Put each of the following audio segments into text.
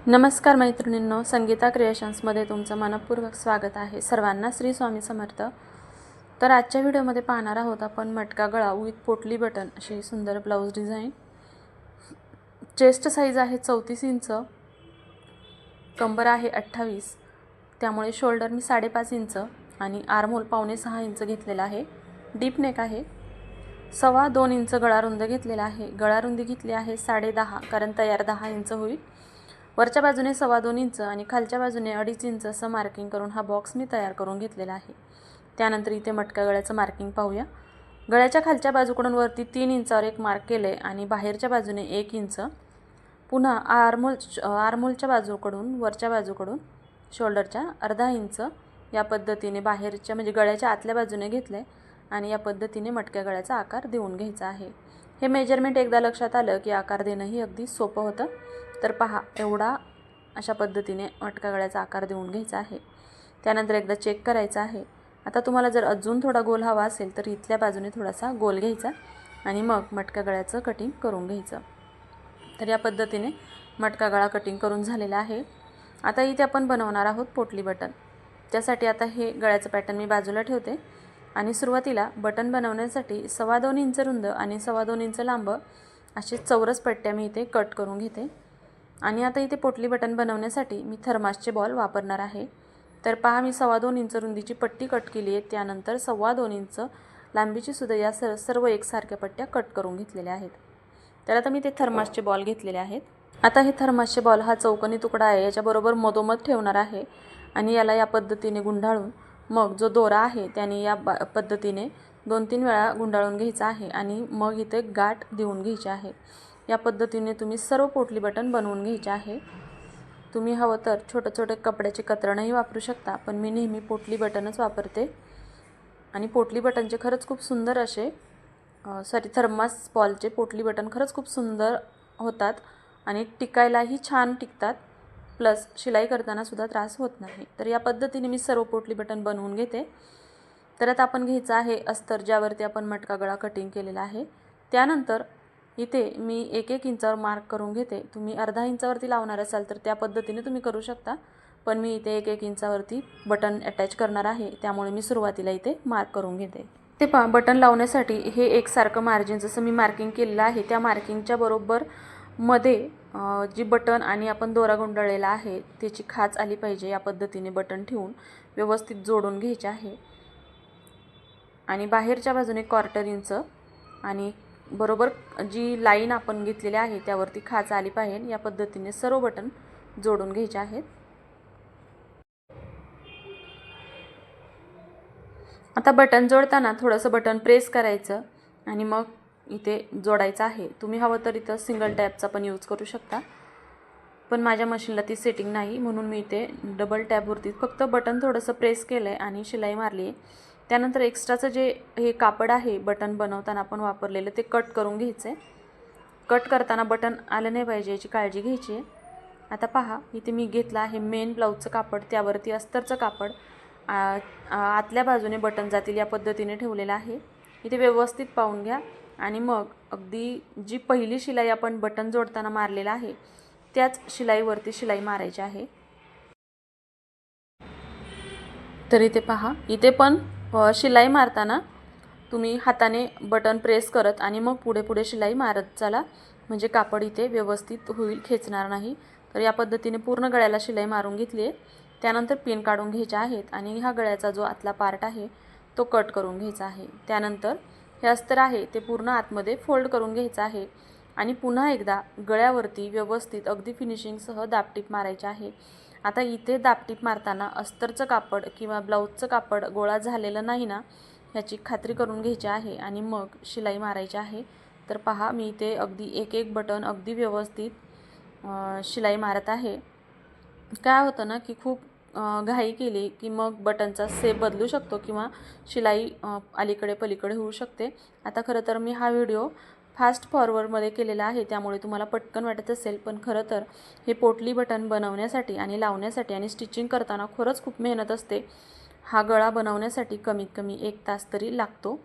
नमस्कार मैत्रिणींनो, संगीता क्रिएशन्समध्ये तुमचं मनपूर्वक स्वागत आहे. सर्वांना श्री स्वामी समर्थ. तर आजच्या व्हिडिओमध्ये पाहणार आहोत आपण मटका गळा विथ पोटली बटन अशी सुंदर ब्लाऊज डिझाईन. चेस्ट साईज आहे 34 इंच, कंबर आहे 28, त्यामुळे शोल्डर मी 5.5 इंच आणि आर्महोल 5.25 इंच घेतलेला आहे. डीप नेक आहे. 2.25 इंच गळा रुंद घेतलेला आहे. गळा रुंदी घेतली आहे 10.5, कारण तयार 10 इंच होईल. वरच्या बाजूने 2.25 इंच आणि खालच्या बाजूने 2.5 इंच असं मार्किंग करून हा बॉक्स मी तयार करून घेतलेला आहे. त्यानंतर इथे मटका गळ्याचं मार्किंग पाहूया. गळ्याच्या खालच्या बाजूकडून वरती 3 इंचावर एक मार्क केले आणि बाहेरच्या बाजूने 1 इंच. पुन्हा आर्महोलच्या बाजूकडून वरच्या बाजूकडून शोल्डरच्या 1/2 इंच या पद्धतीने बाहेरच्या म्हणजे गळ्याच्या आतल्या बाजूने घेतले आणि या पद्धतीने मटक्या गळ्याचा आकार देऊन घ्यायचा आहे. हे मेजरमेंट एकदा लक्षात आलं की आकार देणंही अगदी सोपं होतं. तर पहा, एवढा अशा पद्धतीने मटका गळ्याचा आकार देऊन घ्यायचा आहे. त्यानंतर एकदा चेक करायचा आहे. आता तुम्हाला जर अजून थोडा गोल हवा असेल तर इथल्या बाजूने थोडासा गोल घ्यायचा आणि मग मटका गळ्याचं कटिंग करून घ्यायचं. तर या पद्धतीने मटका गळा कटिंग करून झालेला आहे. आता इथे आपण बनवणार आहोत पोटली बटन. त्यासाठी आता हे गळ्याचं पॅटर्न मी बाजूला ठेवते आणि सुरुवातीला बटन बनवण्यासाठी 2.25 इंच रुंद आणि 2.25 इंच लांब असे चौरस पट्ट्या मी इथे कट करून घेते. आणि आता इथे पोटली बटन बनवण्यासाठी मी थर्मासचे बॉल वापरणार आहे. तर पहा, मी 2.25 इंच रुंदीची पट्टी कट केली आहे. त्यानंतर 2.25 इंच लांबीची सुद्धा या सर्व एकसारख्या पट्ट्या कट करून घेतलेल्या आहेत. तर आता मी ते थर्मासचे बॉल घेतलेले आहेत. आता हे थर्मासचे बॉल हा चौकोनी तुकडा आहे, याच्याबरोबर मधोमध ठेवणार आहे आणि याला या पद्धतीने गुंडाळून मग जो दोरा आहे त्याने या पद्धतीने 2-3 वेळा गुंडाळून घ्यायचा आहे आणि मग इथे गाठ देऊन घ्यायची आहे. या पद्धतीने तुम्ही सर्व पोटली बटन बनवून घ्यायचे आहे. तुम्ही हवं तर छोटे कपड्याचे कतरणही वापरू शकता, पण मी नेहमी पोटली बटनच वापरते. आणि पोटली बटनचे खरंच खूप सुंदर असे थर्मास बॉलचे पोटली बटन खरंच खूप सुंदर होतात आणि टिकायलाही छान टिकतात. प्लस शिलाई करताना सुद्धा त्रास होत नाही. तर या पद्धतीने मी सर्व पोटली बटन बनवून घेते. तर आता आपण घ्यायचं आहे अस्तर, ज्यावरती आपण मटका गळा कटिंग केलेला आहे. त्यानंतर इथे मी 1-1 इंचावर मार्क करून घेते. तुम्ही 1/2 इंचावरती लावणार असाल तर त्या पद्धतीने तुम्ही करू शकता, पण मी इथे 1-1 इंचावरती बटन अटॅच करणार आहे, त्यामुळे मी सुरुवातीला इथे मार्क करून घेते. ते पहा, बटन लावण्यासाठी हे एकसारखं मार्जिन जसं मी मार्किंग केलेलं आहे त्या मार्किंगच्या बरोबर मध्ये जी बटन आणि आपण दोरा गुंडाळलेला आहे त्याची खाच आली पाहिजे. या पद्धतीने बटन ठेवून व्यवस्थित जोडून घ्यायचे आहे आणि बाहेरच्या बाजूने 1/4 इंच आणि बरोबर जी लाईन आपण घेतलेली आहे त्यावरती खाच आली पाहिजे. या पद्धतीने सर्व बटन जोडून घ्यायचे आहेत. आता बटन जोडताना थोडंसं बटन प्रेस करायचं आणि मग इथे जोडायचं आहे. तुम्ही हवं तर इथं सिंगल टॅपचा पण यूज करू शकता, पण माझ्या मशीनला ती सेटिंग नाही म्हणून मी इथे डबल टॅपवरती फक्त बटन थोडंसं प्रेस केलं आहे आणि शिलाई मारली आहे. त्यानंतर एक्स्ट्राचं जे हे कापड आहे बटन बनवताना आपण वापरलेलं ते कट करून घ्यायचं आहे. कट करताना बटन आलं नाही पाहिजे याची काळजी घ्यायची आहे. आता पहा, इथे मी घेतलं आहे मेन ब्लाऊजचं कापड, त्यावरती अस्तरचं कापड आतल्या बाजूने बटन जातील या पद्धतीने ठेवलेलं आहे. इथे व्यवस्थित पाहून घ्या आणि मग अगदी जी पहिली शिलाई आपण बटन जोडताना मारलेला आहे त्याच शिलाईवरती शिलाई मारायची आहे. तर इथे पहा, इथे पण शिलाई मारताना तुम्ही हाताने बटन प्रेस करत आणि मग पुढे शिलाई मारत चला, म्हणजे कापड इथे व्यवस्थित होईल, खेचणार नाही. तर या पद्धतीने पूर्ण गळ्याला शिलाई मारून घेतली आहे. त्यानंतर पिन काढून घ्यायच्या आहेत आणि हा गळ्याचा जो आतला पार्ट आहे तो कट करून घ्यायचा आहे. त्यानंतर हे अस्तर आहे ते पूर्ण आतमध्ये फोल्ड करून घ्यायचं आहे आणि पुन्हा एकदा गळ्यावरती व्यवस्थित अगदी फिनिशिंगसह दाबटीप मारायची आहे. आता इथे दाबटीप मारताना अस्तरचं कापड किंवा ब्लाऊजचं कापड गोळा झालेलं नाही ना याची खात्री करून घ्यायची आहे आणि मग शिलाई मारायची आहे. तर पहा, मी इथे अगदी 1-1 बटन अगदी व्यवस्थित शिलाई मारत आहे. काय होतं ना की खूप घाई केली की मग बटनचा शेप बदलू शकतो किंवा शिलाई अलीकडे पलीकडे होऊ शकते. आता खरं तर मी हा व्हिडिओ फास्ट फॉरवर्डमध्ये केलेला आहे त्यामुळे तुम्हाला पटकन वाटत असेल, पण खरं तर हे पोटली बटन बनवण्यासाठी आणि लावण्यासाठी आणि स्टिचिंग करताना खरंच खूप मेहनत असते. हा गळा बनवण्यासाठी कमीत कमी 1 तास तरी लागतो.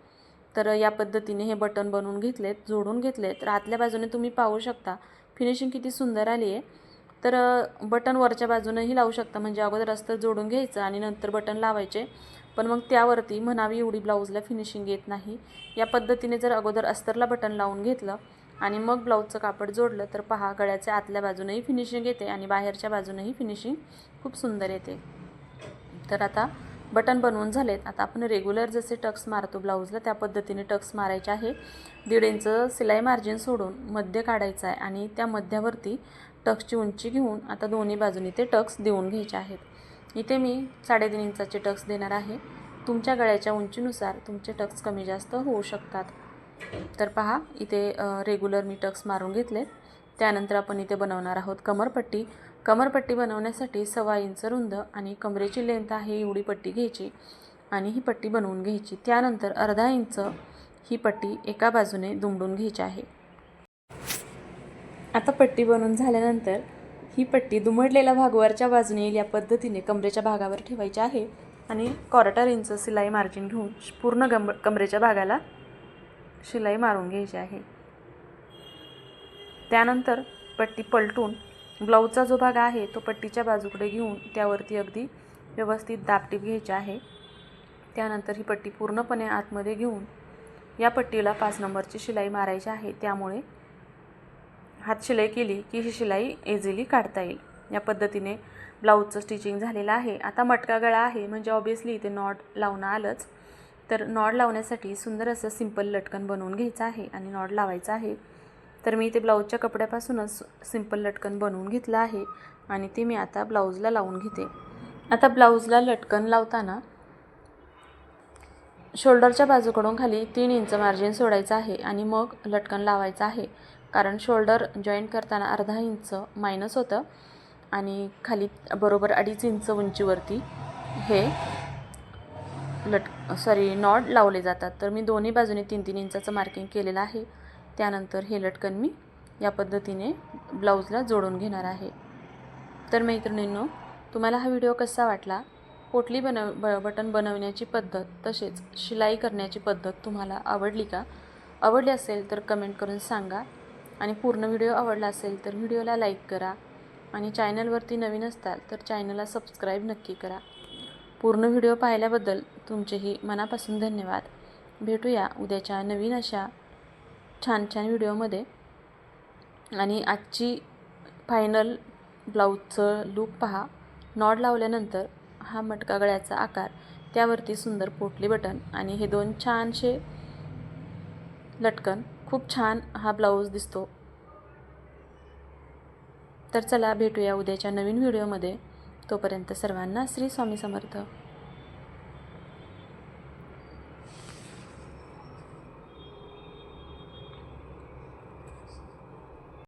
तर या पद्धतीने हे बटन बनवून घेतलेत, जोडून घेतलेत. तर आतल्या बाजूने तुम्ही पाहू शकता फिनिशिंग किती सुंदर आली आहे. तर बटन वरच्या बाजूनही लावू शकता, म्हणजे अगोदर अस्तर जोडून घ्यायचं आणि नंतर बटन लावायचे, पण मग त्यावरती म्हणावी एवढी ब्लाऊजला फिनिशिंग येत नाही. या पद्धतीने जर अगोदर अस्तरला बटन लावून घेतलं आणि मग ब्लाऊजचं कापड जोडलं तर पहा, गळ्याच्या आतल्या बाजूनही फिनिशिंग येते आणि बाहेरच्या बाजूनही फिनिशिंग खूप सुंदर येते. तर आता बटन बनवून झालेत. आता आपण रेग्युलर जसे टक्स मारतो ब्लाऊजला त्या पद्धतीने टक्स मारायचे आहे. 1.5 इंच शिलाई मार्जिन सोडून मध्य काढायचं आहे आणि त्या मध्यावरती टक्सची उंची घेऊन आता दोन्ही बाजूनी ते टक्स देऊन घ्यायचे आहेत. इथे मी 3.5 इंचाचे टक्स देणार आहे. तुमच्या गळ्याच्या उंचीनुसार तुमचे टक्स कमी जास्त होऊ शकतात. तर पहा, इथे रेग्युलर मी टक्स मारून घेतले. त्यानंतर आपण इथे बनवणार आहोत कमरपट्टी. कमरपट्टी बनवण्यासाठी 1.25 इंच रुंद आणि कमरेची लेंथ आहे एवढी पट्टी घ्यायची आणि ही पट्टी बनवून घ्यायची. त्यानंतर 1/2 इंच ही पट्टी एका बाजूने दुमडून घ्यायची आहे. आता पट्टी बनवून झाल्यानंतर ही पट्टी दुमडलेला भाग वरच्या बाजूने येईल या पद्धतीने कमरेच्या भागावर ठेवायची आहे आणि 1/4 इंच शिलाई मार्जिन घेऊन पूर्ण कमरेच्या भागाला शिलाई मारून घ्यायची आहे. त्यानंतर पट्टी पलटून ब्लाऊजचा जो भाग आहे तो पट्टीच्या बाजूकडे घेऊन त्यावरती अगदी व्यवस्थित दाबटीप घ्यायची आहे. त्यानंतर ही पट्टी पूर्णपणे आतमध्ये घेऊन या पट्टीला 5 नंबरची शिलाई मारायची आहे. त्यामुळे हात शिलाई केली की ही शिलाई इझिली काढता येईल. या पद्धतीने ब्लाऊजचं स्टिचिंग झालेलं आहे. आता मटका गळा आहे म्हणजे ऑब्वियसली इथे नॉट लावणं आलंच. तर नॉट लावण्यासाठी सुंदर असं सिंपल लटकन बनवून घ्यायचं आहे आणि नॉट लावायचं आहे. तर मी इथे ब्लाऊजच्या कपड्यापासूनच सिंपल लटकन बनवून घेतलं आहे आणि ते मी आता ब्लाऊजला लावून घेते. आता ब्लाऊजला लटकन लावताना शोल्डरच्या बाजूकडून खाली 3 इंच मार्जिन सोडायचं आहे आणि मग लटकन लावायचं आहे. कारण शोल्डर जॉईंट करताना 1/2 इंच मायनस होतं आणि खाली बरोबर 2.5 इंच उंचीवरती हे नॉट लावले जातात. तर मी दोन्ही बाजूने 3-3 इंचाचं मार्किंग केलेलं आहे. त्यानंतर हे लटकन मी या पद्धतीने ब्लाऊजला जोडून घेणार आहे. तर मैत्रिणींनो, तुम्हाला हा व्हिडिओ कसा वाटला? पोटली बटन बनवण्याची पद्धत तसेच शिलाई करण्याची पद्धत तुम्हाला आवडली का? आवडली असेल तर कमेंट करून सांगा आणि पूर्ण व्हिडिओ आवडला असेल तर व्हिडिओला लाईक करा आणि चॅनलवरती नवीन असाल तर चॅनलला सबस्क्राईब नक्की करा. पूर्ण व्हिडिओ पाहिल्याबद्दल तुमचेही मनापासून धन्यवाद. भेटूया उद्याच्या नवीन अशा छान छान व्हिडिओमध्ये. आणि आजची फायनल ब्लाऊजचं लूक पहा. नॉट लावल्यानंतर हा मटका गळ्याचा आकार, त्यावरती सुंदर पोटली बटन आणि हे 2 छानसे लटकन, खूप छान हा ब्लाऊज दिसतो. तर चला भेटूया उद्याच्या नवीन व्हिडिओमध्ये. तोपर्यंत सर्वांना श्री स्वामी समर्थ.